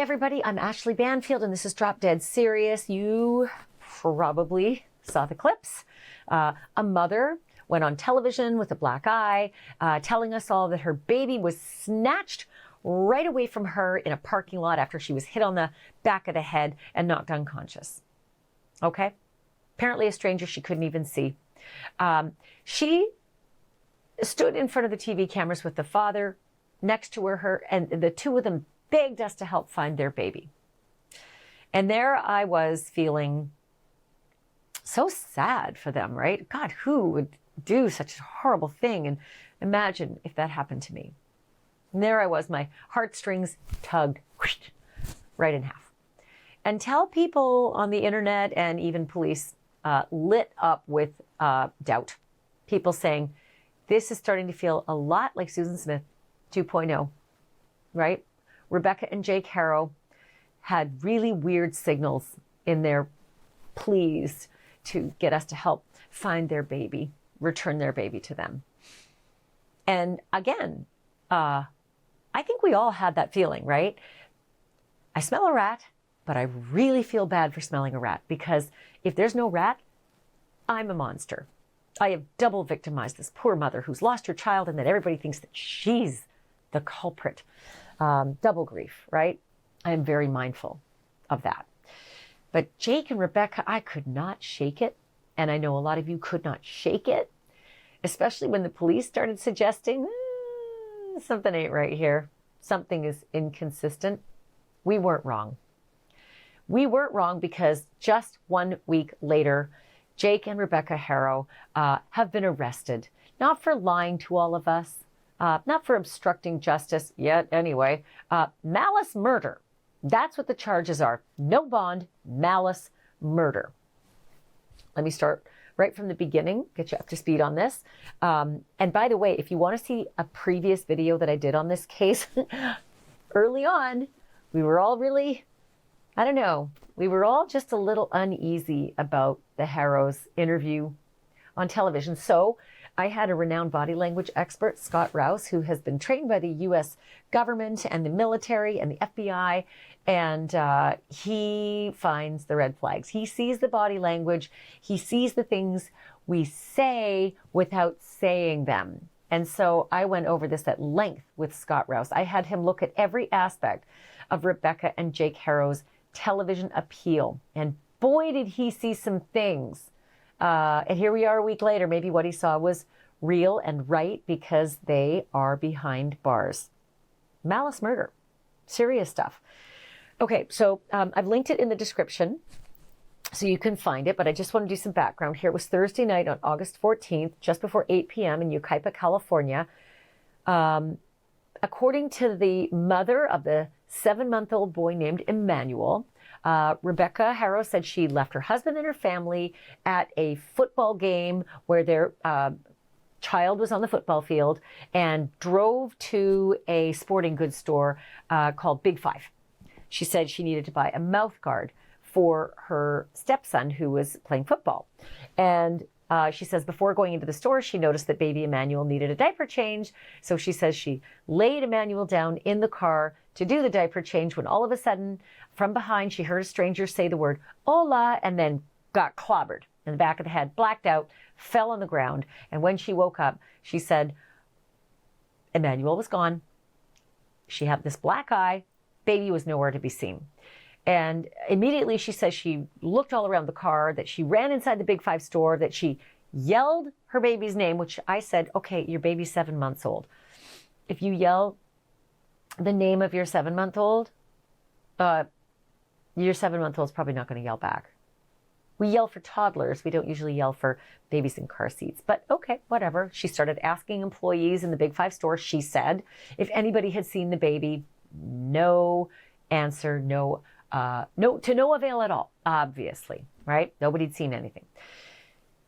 everybody, I'm Ashleigh Banfield and this is Drop Dead Serious. You probably saw the clips. A mother went on television with a black eye, telling us all that her baby was snatched right away from her in a parking lot after she was hit on the back of the head and knocked unconscious. Okay? Apparently a stranger she couldn't even see. She stood in front of the TV cameras with the father next to her, and the two of them begged us to help find their baby. And there I was feeling so sad for them, right? God, who would do such a horrible thing? And imagine if that happened to me. And there I was, my heartstrings tugged right in half. Until people on the internet and even police lit up with doubt. People saying, this is starting to feel a lot like Susan Smith 2.0, right? Rebecca and Jake Haro had really weird signals in their pleas to get us to help find their baby, return their baby to them. And again, I think we all had that feeling, right? I smell a rat, but I really feel bad for smelling a rat, because if there's no rat, I'm a monster. I have double victimized this poor mother who's lost her child, and that everybody thinks that she's the culprit. Double grief, right? I am very mindful of that. But Jake and Rebecca, I could not shake it. And I know a lot of you could not shake it, especially when the police started suggesting something ain't right here. Something is inconsistent. We weren't wrong. We weren't wrong, because just 1 week later, Jake and Rebecca Haro have been arrested, not for lying to all of us, not for obstructing justice yet anyway, malice murder. That's what the charges are. No bond, malice murder. Let me start right from the beginning, get you up to speed on this. And by the way, if you want to see a previous video that I did on this case, early on, we were all really, I don't know, we were all just a little uneasy about the Haros interview on television. So I had a renowned body language expert, Scott Rouse, who has been trained by the U.S. government and the military and the FBI, and he finds the red flags. He sees the body language. He sees the things we say without saying them. And so I went over this at length with Scott Rouse. I had him look at every aspect of Rebecca and Jake Haro's television appeal. And boy, did he see some things. And here we are a week later. Maybe what he saw was real and right, because they are behind bars. Malice murder. Serious stuff. Okay, so I've linked it in the description so you can find it, but I just want to do some background here. It was Thursday night on August 14th, just before 8 p.m. in Yucaipa, California. According to the mother of the 7-month-old boy named Emmanuel, Rebecca Haro said she left her husband and her family at a football game where their child was on the football field, and drove to a sporting goods store called Big Five. She said she needed to buy a mouth guard for her stepson who was playing football. And she says before going into the store, she noticed that baby Emmanuel needed a diaper change. So she says she laid Emmanuel down in the car to do the diaper change, when all of a sudden, from behind, she heard a stranger say the word "hola," and then got clobbered in the back of the head, blacked out, fell on the ground. And when she woke up, she said Emmanuel was gone. She had this black eye. Baby was nowhere to be seen. And immediately she says she looked all around the car, that she ran inside the Big Five store, that she yelled her baby's name, which I said, okay, your baby's 7 months old. If you yell the name of your 7-month-old, your 7-month-old's probably not going to yell back. We yell for toddlers. We don't usually yell for babies in car seats. But okay, whatever. She started asking employees in the Big Five store, she said, if anybody had seen the baby. No answer, no, to no avail at all, obviously, right? Nobody'd seen anything.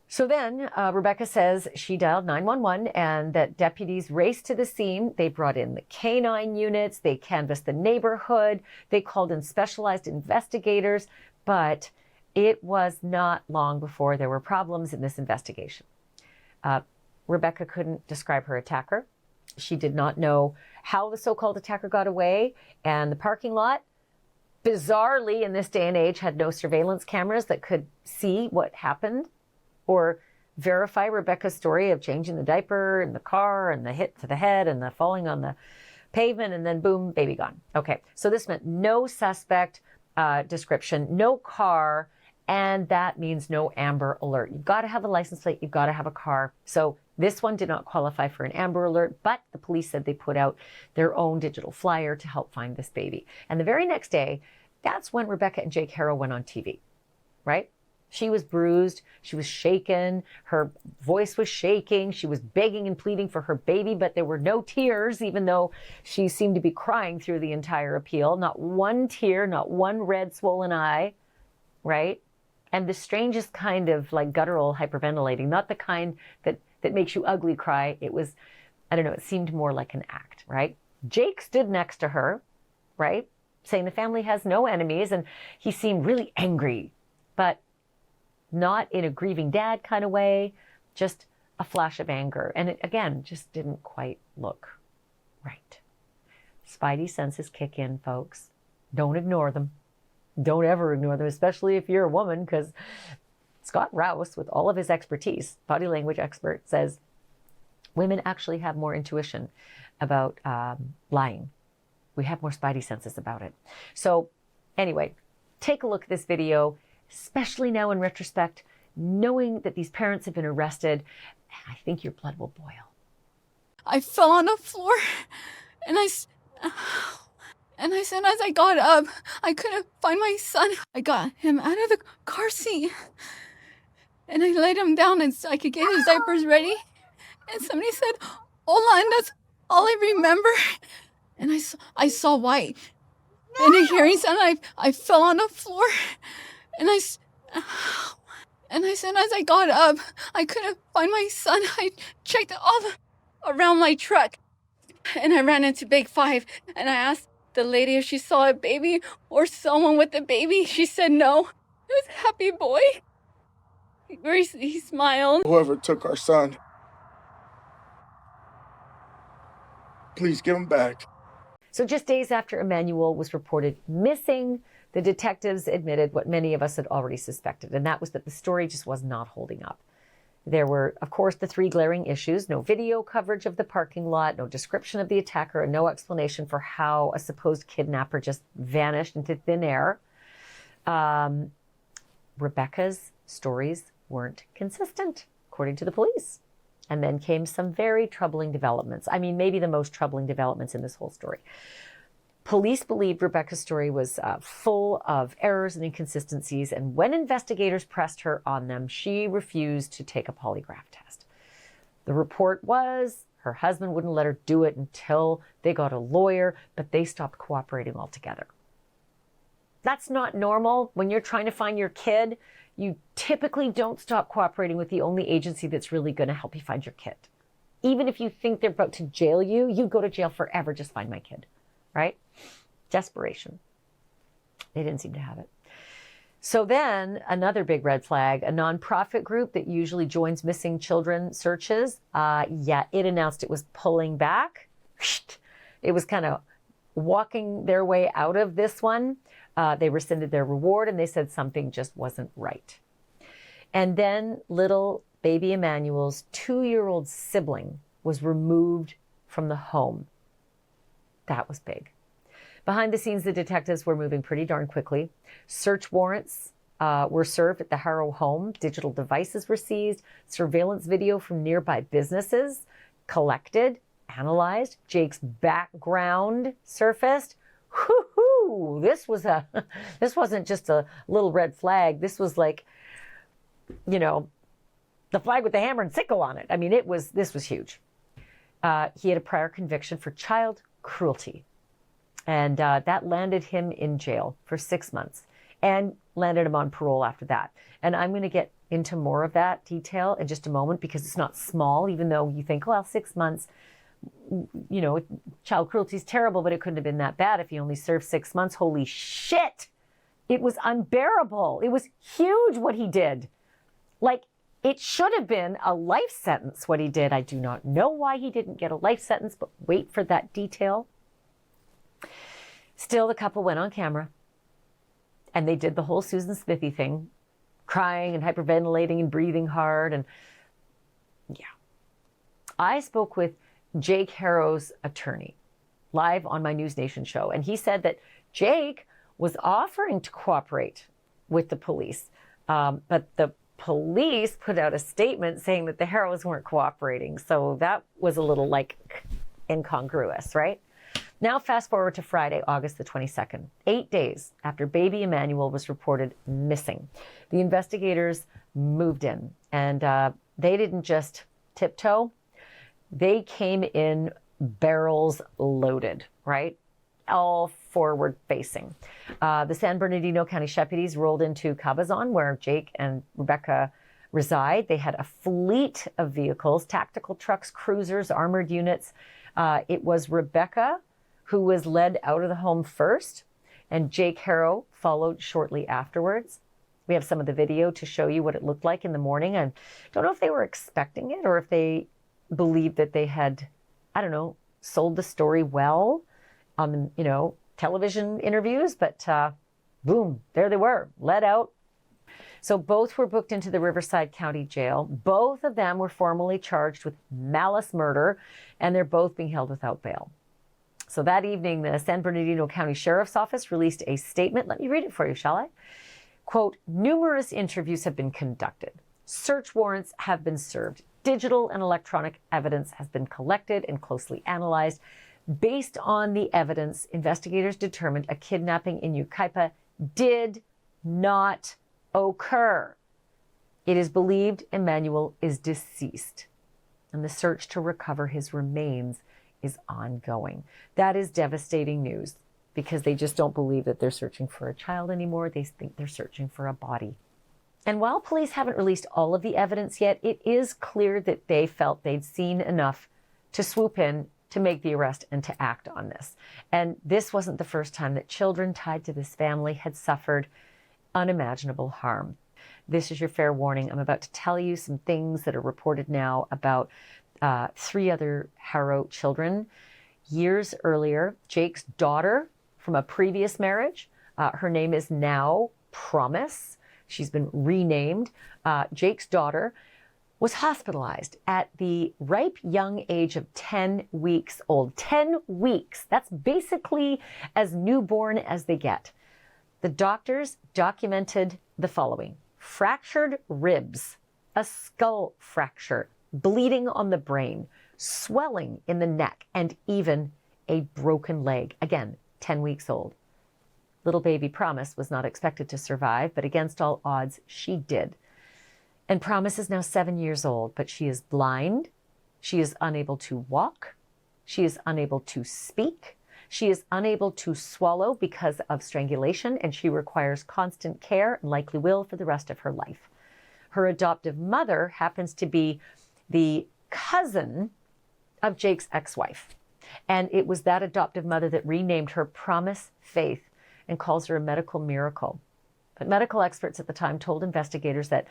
So then Rebecca says she dialed 911 and that deputies raced to the scene. They brought in the canine units. They canvassed the neighborhood. They called in specialized investigators, but it was not long before there were problems in this investigation. Rebecca couldn't describe her attacker. She did not know how the so-called attacker got away, and the parking lot bizarrely in this day and age had no surveillance cameras that could see what happened or verify Rebecca's story of changing the diaper in the car and the hit to the head and the falling on the pavement and then boom, baby gone. Okay, so this meant no suspect description, no car, and that means no Amber Alert. You've got to have a license plate, you've got to have a car. So this one did not qualify for an Amber Alert, but the police said they put out their own digital flyer to help find this baby. And the very next day, that's when Rebecca and Jake Haro went on TV, right? She was bruised, she was shaken, her voice was shaking, she was begging and pleading for her baby, but there were no tears, even though she seemed to be crying through the entire appeal. Not one tear, not one red swollen eye, right? And the strangest kind of like guttural hyperventilating, not the kind that makes you ugly cry. It was, I don't know, it seemed more like an act, right? Jake stood next to her, right? Saying the family has no enemies, and he seemed really angry, but not in a grieving dad kind of way, just a flash of anger. And it, again, just didn't quite look right. Spidey senses kick in, folks. Don't ignore them. Don't ever ignore them, especially if you're a woman, because Scott Rouse, with all of his expertise, body language expert, says women actually have more intuition about lying. We have more spidey senses about it. So anyway, take a look at this video, especially now in retrospect, knowing that these parents have been arrested. I think your blood will boil. I fell on the floor, and as soon as I got up, I couldn't find my son. I got him out of the car seat, and I laid him down and so I could get his diapers ready. And somebody said, "Hola," and that's all I remember. And I saw white. And a hearing sound, I fell on the floor, and as soon as I got up, I couldn't find my son. I checked all around my truck, and I ran into Big Five, and I asked the lady if she saw a baby or someone with a baby. She said no. It was a happy boy. He smiled. Whoever took our son, please give him back. So just days after Emmanuel was reported missing, the detectives admitted what many of us had already suspected, and that was that the story just was not holding up. There were, of course, the three glaring issues: no video coverage of the parking lot, no description of the attacker, and no explanation for how a supposed kidnapper just vanished into thin air. Rebecca's stories weren't consistent, according to the police. And then came some very troubling developments. I mean, maybe the most troubling developments in this whole story. Police believed Rebecca's story was full of errors and inconsistencies, and when investigators pressed her on them, she refused to take a polygraph test. The report was her husband wouldn't let her do it until they got a lawyer, but they stopped cooperating altogether. That's not normal. When you're trying to find your kid, you typically don't stop cooperating with the only agency that's really going to help you find your kid. Even if you think they're about to jail you, you go to jail forever, just find my kid, right? Desperation. They didn't seem to have it. So then another big red flag, a nonprofit group that usually joins missing children searches, it announced it was pulling back. It was kind of walking their way out of this one. They rescinded their reward and they said something just wasn't right. And then little baby Emmanuel's 2-year-old sibling was removed from the home. That was big. Behind the scenes, the detectives were moving pretty darn quickly. Search warrants were served at the Haro home. Digital devices were seized. Surveillance video from nearby businesses collected, analyzed. Jake's background surfaced. Whoo-hoo! This wasn't just a little red flag. This was like, the flag with the hammer and sickle on it. I mean, this was huge. He had a prior conviction for child cruelty. And that landed him in jail for 6 months and landed him on parole after that. And I'm going to get into more of that detail in just a moment because it's not small, even though you think, well, 6 months, child cruelty is terrible, but it couldn't have been that bad if he only served 6 months. Holy shit. It was unbearable. It was huge what he did. Like, it should have been a life sentence what he did. I do not know why he didn't get a life sentence, but wait for that detail. Still, the couple went on camera And they did the whole Susan Smithy thing, crying and hyperventilating and breathing hard. And yeah. I spoke with Jake Haro's attorney live on my News Nation show. And he said that Jake was offering to cooperate with the police. But the police put out a statement saying that the Haros weren't cooperating. So that was a little incongruous, right? Now fast forward to Friday, August the 22nd, 8 days after baby Emmanuel was reported missing. The investigators moved in, and they didn't just tiptoe. They came in barrels loaded, right? All forward facing. The San Bernardino County deputies rolled into Cabazon, where Jake and Rebecca reside. They had a fleet of vehicles, tactical trucks, cruisers, armored units. It was Rebecca who was led out of the home first, and Jake Haro followed shortly afterwards. We have some of the video to show you what it looked like in the morning. I don't know if they were expecting it or if they believed that they had, sold the story well on, television interviews, but boom, there they were, let out. So both were booked into the Riverside County Jail. Both of them were formally charged with malice murder, and they're both being held without bail. So that evening, the San Bernardino County Sheriff's Office released a statement. Let me read it for you, shall I? Quote, numerous interviews have been conducted. Search warrants have been served. Digital and electronic evidence has been collected and closely analyzed. Based on the evidence, investigators determined a kidnapping in Yucaipa did not occur. It is believed Emmanuel is deceased, and the search to recover his remains is ongoing. That is devastating news, because they just don't believe that they're searching for a child anymore. They think they're searching for a body. And while police haven't released all of the evidence yet, it is clear that they felt they'd seen enough to swoop in, to make the arrest, and to act on this. And this wasn't the first time that children tied to this family had suffered unimaginable harm. This is your fair warning. I'm about to tell you some things that are reported now about 3 other Haro children. Years earlier, Jake's daughter from a previous marriage, her name is now Promise. She's been renamed. Jake's daughter was hospitalized at the ripe young age of 10 weeks old. 10 weeks. That's basically as newborn as they get. The doctors documented the following: fractured ribs, a skull fracture, bleeding on the brain, swelling in the neck, and even a broken leg. Again, 10 weeks old. Little baby Promise was not expected to survive, but against all odds, she did. And Promise is now 7 years old, but she is blind. She is unable to walk. She is unable to speak. She is unable to swallow because of strangulation, and she requires constant care and likely will for the rest of her life. Her adoptive mother happens to be the cousin of Jake's ex-wife. And it was that adoptive mother that renamed her Promise Faith and calls her a medical miracle. But medical experts at the time told investigators that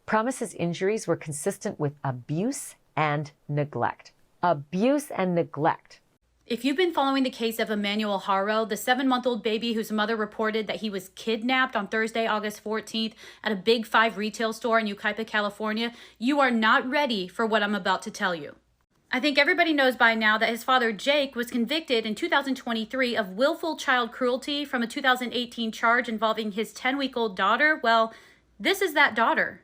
Promise's injuries were consistent with abuse and neglect. Abuse and neglect. If you've been following the case of Emmanuel Haro, the 7-month-old baby whose mother reported that he was kidnapped on Thursday, August 14th at a Big 5 retail store in Yucaipa, California, you are not ready for what I'm about to tell you. I think everybody knows by now that his father, Jake, was convicted in 2023 of willful child cruelty from a 2018 charge involving his 10-week-old daughter. Well, this is that daughter.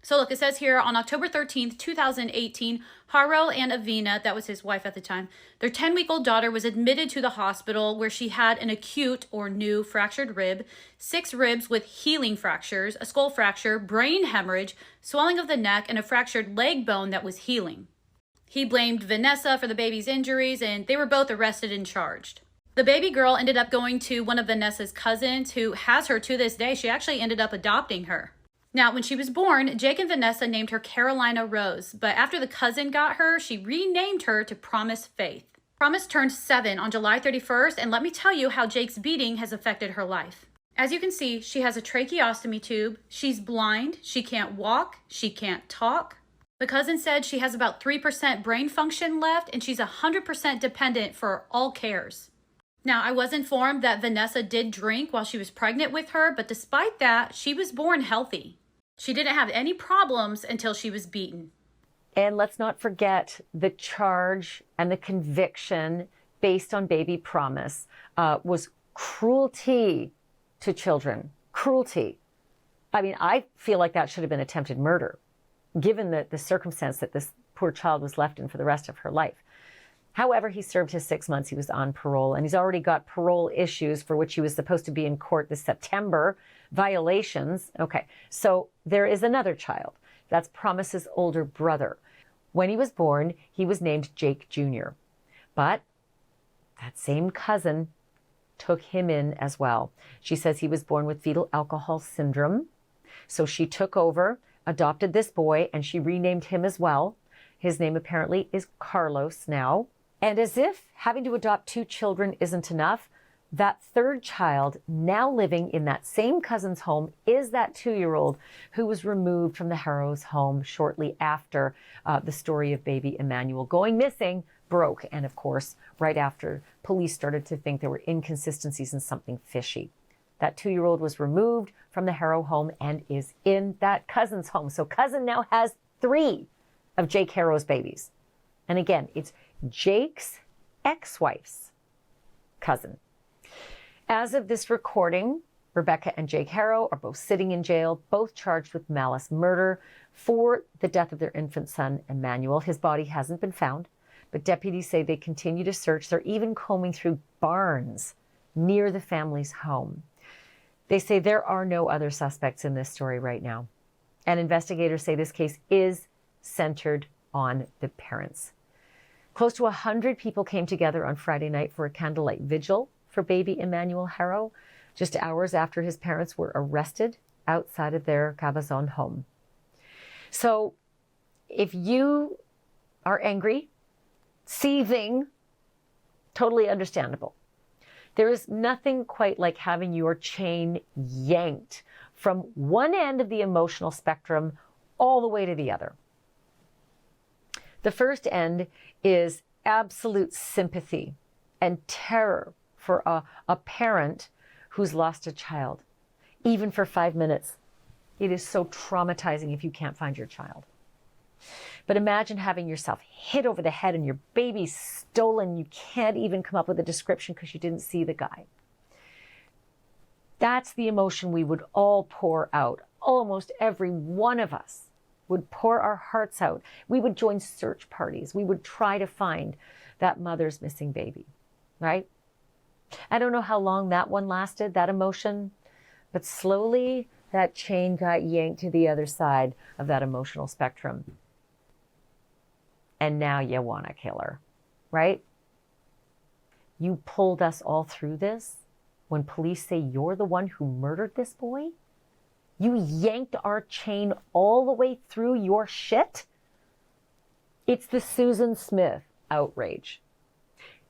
So look, it says here on October 13th, 2018, Haro and Avina, that was his wife at the time, their 10-week-old daughter was admitted to the hospital where she had an acute or new fractured rib, 6 ribs with healing fractures, a skull fracture, brain hemorrhage, swelling of the neck, and a fractured leg bone that was healing. He blamed Vanessa for the baby's injuries, and they were both arrested and charged. The baby girl ended up going to one of Vanessa's cousins, who has her to this day. She actually ended up adopting her. Now, when she was born, Jake and Vanessa named her Carolina Rose, but after the cousin got her, she renamed her to Promise Faith. Promise turned 7 on July 31st, and let me tell you how Jake's beating has affected her life. As you can see, she has a tracheostomy tube, she's blind, she can't walk, she can't talk. The cousin said she has about 3% brain function left, and she's 100% dependent for all cares. Now, I was informed that Vanessa did drink while she was pregnant with her, but despite that, she was born healthy. She didn't have any problems until she was beaten. And let's not forget the charge and the conviction based on baby promise was cruelty to children. Cruelty. I mean, I feel like that should have been attempted murder, given the circumstance that this poor child was left in for the rest of her life. However, he served his 6 months. He was on parole, and he's already got parole issues for which he was supposed to be in court this September. Violations. Okay, so there is another child. That's Promise's older brother. When he was born, he was named Jake Jr. But that same cousin took him in as well. She says he was born with fetal alcohol syndrome. So she took over, adopted this boy, and she renamed him as well. His name apparently is Carlos now. And as if having to adopt 2 children isn't enough, that third child, now living in that same cousin's home, is that 2-year-old who was removed from the Haro's home shortly after the story of baby Emmanuel going missing broke. And of course, right after, police started to think there were inconsistencies and something fishy. That 2-year-old was removed from the Haro home and is in that cousin's home. So cousin now has 3 of Jake Haro's babies. And again, it's Jake's ex-wife's cousin. As of this recording, Rebecca and Jake Haro are both sitting in jail, both charged with malice murder for the death of their infant son, Emmanuel. His body hasn't been found, but deputies say they continue to search. They're even combing through barns near the family's home. They say there are no other suspects in this story right now. And investigators say this case is centered on the parents. Close to 100 people came together on Friday night for a candlelight vigil for baby Emmanuel Haro, just hours after his parents were arrested outside of their Cabazon home. So if you are angry, seething, totally understandable. There is nothing quite like having your chain yanked from one end of the emotional spectrum all the way to the other. The first end is absolute sympathy and terror for a parent who's lost a child, even for 5 minutes. It is so traumatizing if you can't find your child. But imagine having yourself hit over the head and your baby stolen. You can't even come up with a description because you didn't see the guy. That's the emotion we would all pour out. Almost every one of us would pour our hearts out. We would join search parties. We would try to find that mother's missing baby, right? I don't know how long that one lasted, that emotion, but slowly that chain got yanked to the other side of that emotional spectrum. And now you want to kill her, right? You pulled us all through this when police say you're the one who murdered this boy? You yanked our chain all the way through your shit? It's the Susan Smith outrage.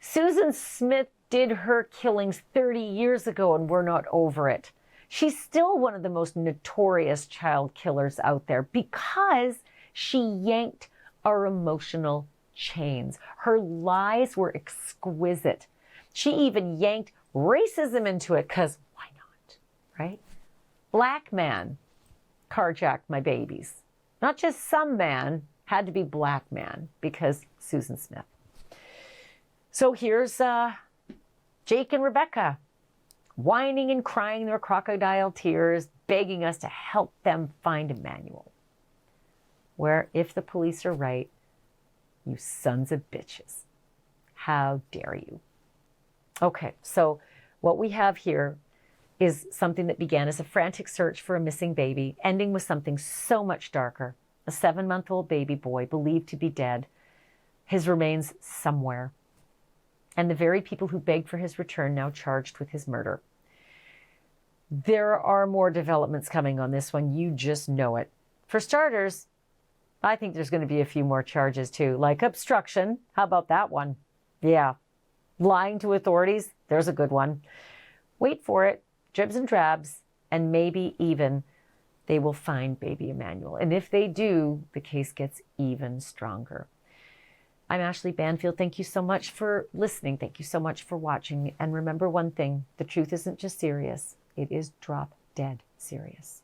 Susan Smith did her killings 30 years ago and we're not over it. She's still one of the most notorious child killers out there because she yanked our emotional chains. Her lies were exquisite. She even yanked racism into it because why not, right? Black man carjacked my babies. Not just some man, had to be black man because Susan Smith. So here's Jake and Rebecca whining and crying their crocodile tears, begging us to help them find Emmanuel. Where, if the police are right, you sons of bitches, how dare you? Okay, so what we have here is something that began as a frantic search for a missing baby, ending with something so much darker. A 7-month-old baby boy believed to be dead, his remains somewhere. And the very people who begged for his return now charged with his murder. There are more developments coming on this one. You just know it. For starters, I think there's going to be a few more charges too, like obstruction. How about that one? Yeah. Lying to authorities. There's a good one. Wait for it. Dribs and drabs. And maybe even they will find baby Emmanuel. And if they do, the case gets even stronger. I'm Ashleigh Banfield. Thank you so much for listening. Thank you so much for watching. And remember one thing, the truth isn't just serious. It is drop dead serious.